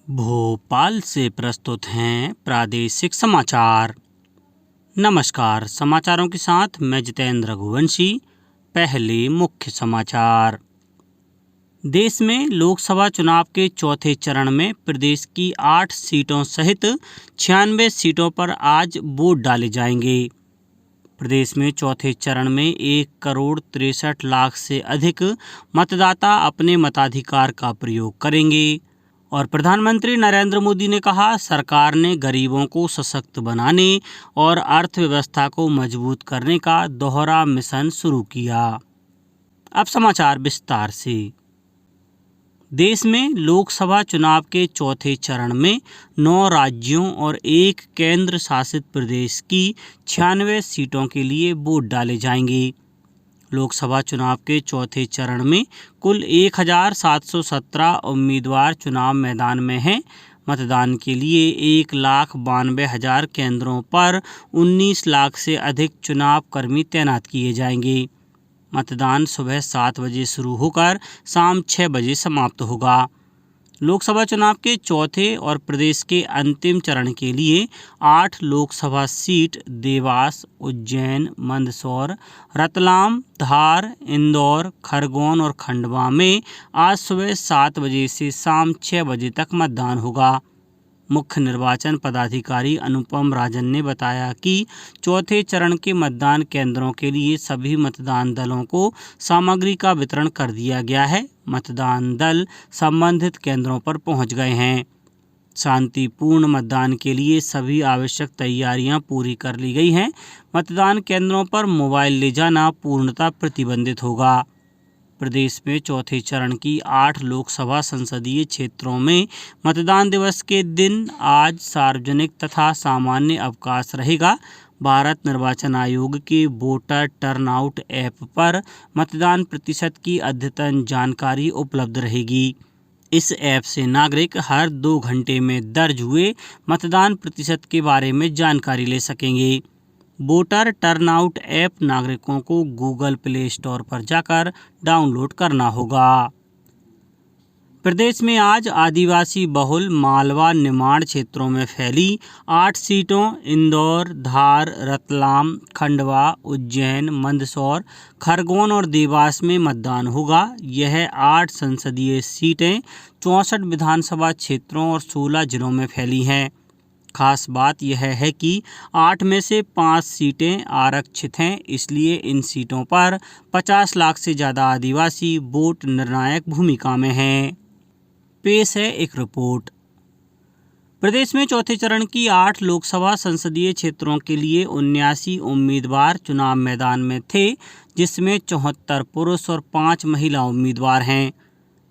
भोपाल से प्रस्तुत हैं प्रादेशिक समाचार। नमस्कार, समाचारों के साथ मैं जितेंद्र रघुवंशी। पहले मुख्य समाचार। देश में लोकसभा चुनाव के चौथे चरण में प्रदेश की 8 सीटों सहित 96 सीटों पर आज वोट डाले जाएंगे। प्रदेश में चौथे चरण में 1,63,00,000 से अधिक मतदाता अपने मताधिकार का प्रयोग करेंगे। और प्रधानमंत्री नरेंद्र मोदी ने कहा, सरकार ने गरीबों को सशक्त बनाने और अर्थव्यवस्था को मजबूत करने का दोहरा मिशन शुरू किया। अब समाचार विस्तार से। देश में लोकसभा चुनाव के चौथे चरण में 9 राज्यों और 1 केंद्र शासित प्रदेश की 96 सीटों के लिए वोट डाले जाएंगे। लोकसभा चुनाव के चौथे चरण में कुल 1,717 उम्मीदवार चुनाव मैदान में हैं। मतदान के लिए 1,92,000 केंद्रों पर 19 लाख से अधिक चुनाव कर्मी तैनात किए जाएंगे। मतदान सुबह 7 बजे शुरू होकर शाम 6 बजे समाप्त होगा। लोकसभा चुनाव के चौथे और प्रदेश के अंतिम चरण के लिए 8 लोकसभा सीट देवास, उज्जैन, मंदसौर, रतलाम, धार, इंदौर, खरगोन और खंडवा में आज सुबह 7 बजे से शाम 6 बजे तक मतदान होगा। मुख्य निर्वाचन पदाधिकारी अनुपम राजन ने बताया कि चौथे चरण के मतदान केंद्रों के लिए सभी मतदान दलों को सामग्री का वितरण कर दिया गया है। मतदान दल संबंधित केंद्रों पर पहुंच गए हैं। शांतिपूर्ण मतदान के लिए सभी आवश्यक तैयारियां पूरी कर ली गई हैं। मतदान केंद्रों पर मोबाइल ले जाना पूर्णतः प्रतिबंधित होगा। प्रदेश में चौथे चरण की 8 लोकसभा संसदीय क्षेत्रों में मतदान दिवस के दिन आज सार्वजनिक तथा सामान्य अवकाश रहेगा। भारत निर्वाचन आयोग के वोटर टर्नआउट ऐप पर मतदान प्रतिशत की अद्यतन जानकारी उपलब्ध रहेगी। इस ऐप से नागरिक हर 2 घंटे में दर्ज हुए मतदान प्रतिशत के बारे में जानकारी ले सकेंगे। वोटर टर्नआउट ऐप नागरिकों को गूगल प्ले स्टोर पर जाकर डाउनलोड करना होगा। प्रदेश में आज आदिवासी बहुल मालवा निमाड़ क्षेत्रों में फैली 8 सीटों इंदौर, धार, रतलाम, खंडवा, उज्जैन, मंदसौर, खरगोन और देवास में मतदान होगा। यह 8 संसदीय सीटें 64 विधानसभा क्षेत्रों और 16 जिलों में फैली हैं। खास बात यह है कि 8 में से 5 सीटें आरक्षित हैं, इसलिए इन सीटों पर 50 लाख से ज़्यादा आदिवासी वोट निर्णायक भूमिका में हैं। पेश है एक रिपोर्ट। प्रदेश में चौथे चरण की 8 लोकसभा संसदीय क्षेत्रों के लिए 79 उम्मीदवार चुनाव मैदान में थे, जिसमें 74 पुरुष और 5 महिला उम्मीदवार हैं।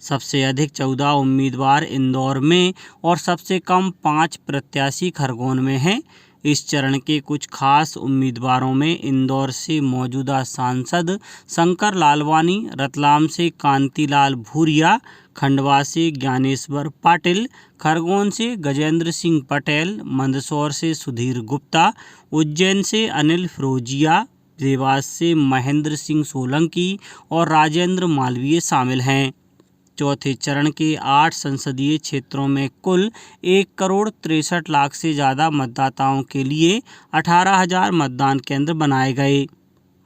सबसे अधिक 14 उम्मीदवार इंदौर में और सबसे कम 5 प्रत्याशी खरगोन में हैं। इस चरण के कुछ खास उम्मीदवारों में इंदौर से मौजूदा सांसद शंकर लालवानी, रतलाम से कांतिलाल भूरिया, खंडवा से ज्ञानेश्वर पाटिल, खरगोन से गजेंद्र सिंह पटेल, मंदसौर से सुधीर गुप्ता, उज्जैन से अनिल फिरोजिया, देवास से महेंद्र सिंह सोलंकी और राजेंद्र मालवीय शामिल हैं। चौथे चरण के 8 संसदीय क्षेत्रों में कुल 1,63,00,000 से ज़्यादा मतदाताओं के लिए 18,000 मतदान केंद्र बनाए गए।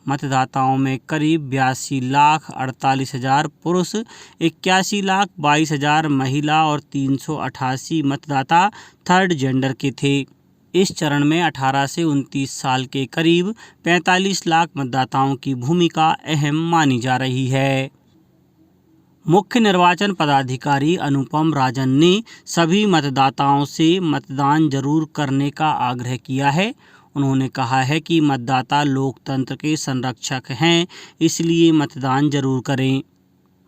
मतदाताओं में करीब 82,48,000 पुरुष, 81,22,000 महिला और 388 मतदाता थर्ड जेंडर के थे। इस चरण में 18 से 29 साल के करीब 45 लाख मतदाताओं की भूमिका अहम मानी जा रही है। मुख्य निर्वाचन पदाधिकारी अनुपम राजन ने सभी मतदाताओं से मतदान जरूर करने का आग्रह किया है। उन्होंने कहा है कि मतदाता लोकतंत्र के संरक्षक हैं, इसलिए मतदान जरूर करें।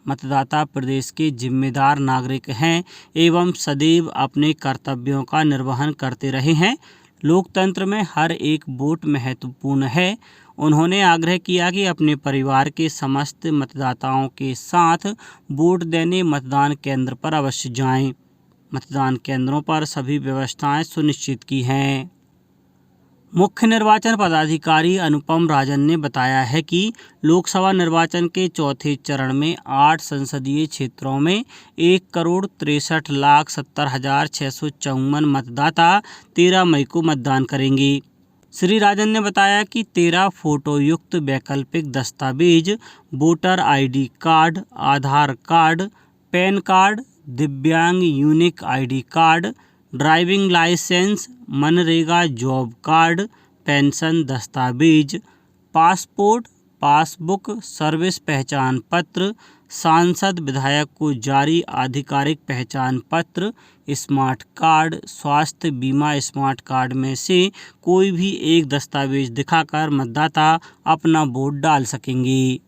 मतदाता प्रदेश के जिम्मेदार नागरिक हैं एवं सदैव अपने कर्तव्यों का निर्वहन करते रहे हैं। लोकतंत्र में हर एक वोट महत्वपूर्ण है। उन्होंने आग्रह किया कि अपने परिवार के समस्त मतदाताओं के साथ वोट देने मतदान केंद्र पर अवश्य जाएं। मतदान केंद्रों पर सभी व्यवस्थाएं सुनिश्चित की हैं। मुख्य निर्वाचन पदाधिकारी अनुपम राजन ने बताया है कि लोकसभा निर्वाचन के चौथे चरण में 8 संसदीय क्षेत्रों में 1,63,70,654 मतदाता 13 मई को मतदान करेंगे। श्री राजन ने बताया कि 13 फोटोयुक्त वैकल्पिक दस्तावेज voter ID card, Aadhaar card, PAN card, दिव्यांग unique ID card, driving licence, मनरेगा जॉब कार्ड, पेंशन दस्तावेज, पासपोर्ट, पासबुक, सर्विस पहचान पत्र, सांसद विधायक को जारी आधिकारिक पहचान पत्र, स्मार्ट कार्ड, स्वास्थ्य बीमा स्मार्ट कार्ड में से कोई भी एक दस्तावेज दिखाकर मतदाता अपना वोट डाल सकेंगे।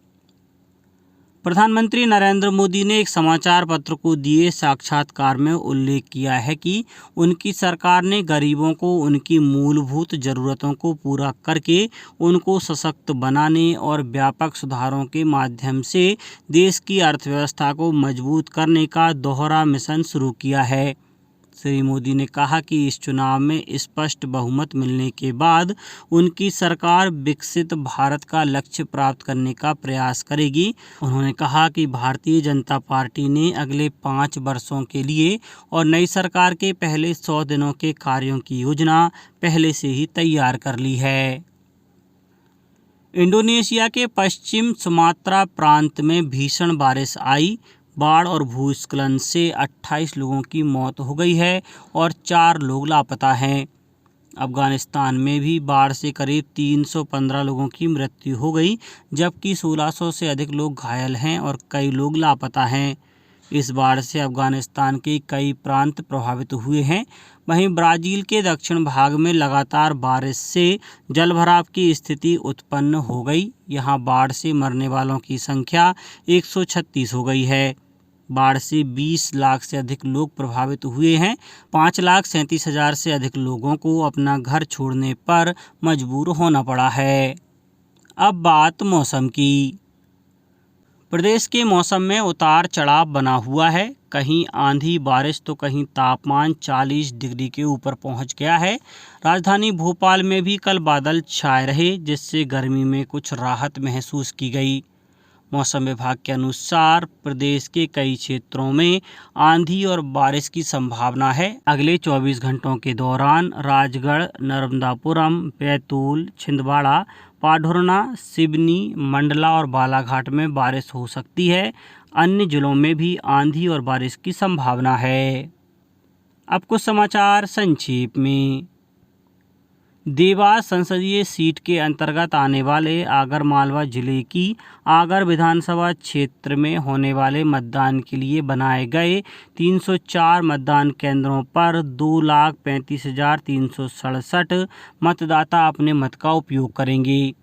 प्रधानमंत्री नरेंद्र मोदी ने एक समाचार पत्र को दिए साक्षात्कार में उल्लेख किया है कि उनकी सरकार ने गरीबों को उनकी मूलभूत ज़रूरतों को पूरा करके उनको सशक्त बनाने और व्यापक सुधारों के माध्यम से देश की अर्थव्यवस्था को मजबूत करने का दोहरा मिशन शुरू किया है। श्री मोदी ने कहा कि इस चुनाव में स्पष्ट बहुमत मिलने के बाद उनकी सरकार विकसित भारत का लक्ष्य प्राप्त करने का प्रयास करेगी। उन्होंने कहा कि भारतीय जनता पार्टी ने अगले 5 वर्षों के लिए और नई सरकार के पहले 100 दिनों के कार्यों की योजना पहले से ही तैयार कर ली है। इंडोनेशिया के पश्चिम सुमात्रा प्रांत में भीषण बारिश आई। बाढ़ और भूस्खलन से 28 लोगों की मौत हो गई है और 4 लोग लापता हैं। अफगानिस्तान में भी बाढ़ से करीब 315 लोगों की मृत्यु हो गई, जबकि 1600 से अधिक लोग घायल हैं और कई लोग लापता हैं। इस बाढ़ से अफगानिस्तान के कई प्रांत प्रभावित हुए हैं। वहीं ब्राज़ील के दक्षिण भाग में लगातार बारिश से जलभराव की स्थिति उत्पन्न हो गई। यहां बाढ़ से मरने वालों की संख्या 136 हो गई है। बाढ़ से 20 लाख से अधिक लोग प्रभावित हुए हैं। 5,37,000 से अधिक लोगों को अपना घर छोड़ने पर मजबूर होना पड़ा है। अब बात मौसम की। प्रदेश के मौसम में उतार चढ़ाव बना हुआ है। कहीं आंधी बारिश तो कहीं तापमान 40 डिग्री के ऊपर पहुंच गया है। राजधानी भोपाल में भी कल बादल छाए रहे, जिससे गर्मी में कुछ राहत महसूस की गई। मौसम विभाग के अनुसार प्रदेश के कई क्षेत्रों में आंधी और बारिश की संभावना है। अगले 24 घंटों के दौरान राजगढ़, नर्मदापुरम, बैतूल, छिंदवाड़ा, पाढुरना, सिवनी, मंडला और बालाघाट में बारिश हो सकती है। अन्य जिलों में भी आंधी और बारिश की संभावना है। अब कुछ समाचार संक्षेप में। देवास संसदीय सीट के अंतर्गत आने वाले आगरमालवा जिले की आगर विधानसभा क्षेत्र में होने वाले मतदान के लिए बनाए गए 304 मतदान केंद्रों पर 2,35,367 मतदाता अपने मत का उपयोग करेंगे।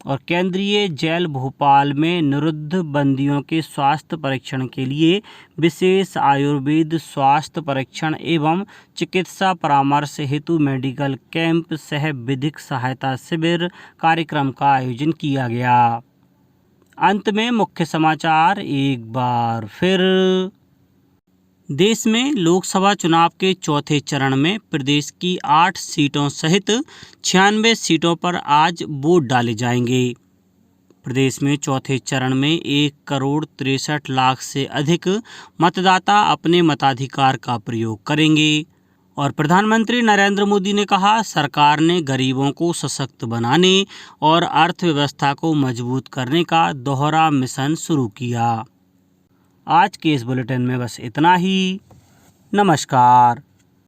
और केंद्रीय जेल भोपाल में निरुद्ध बंदियों के स्वास्थ्य परीक्षण के लिए विशेष आयुर्वेद स्वास्थ्य परीक्षण एवं चिकित्सा परामर्श हेतु मेडिकल कैंप सह विधिक सहायता शिविर कार्यक्रम का आयोजन किया गया। अंत में मुख्य समाचार एक बार फिर। देश में लोकसभा चुनाव के चौथे चरण में प्रदेश की 8 सीटों सहित 96 सीटों पर आज वोट डाले जाएंगे। प्रदेश में चौथे चरण में 1,63,00,000 से अधिक मतदाता अपने मताधिकार का प्रयोग करेंगे। और प्रधानमंत्री नरेंद्र मोदी ने कहा, सरकार ने गरीबों को सशक्त बनाने और अर्थव्यवस्था को मजबूत करने का दोहरा मिशन शुरू किया। आज के इस बुलेटिन में बस इतना ही। नमस्कार।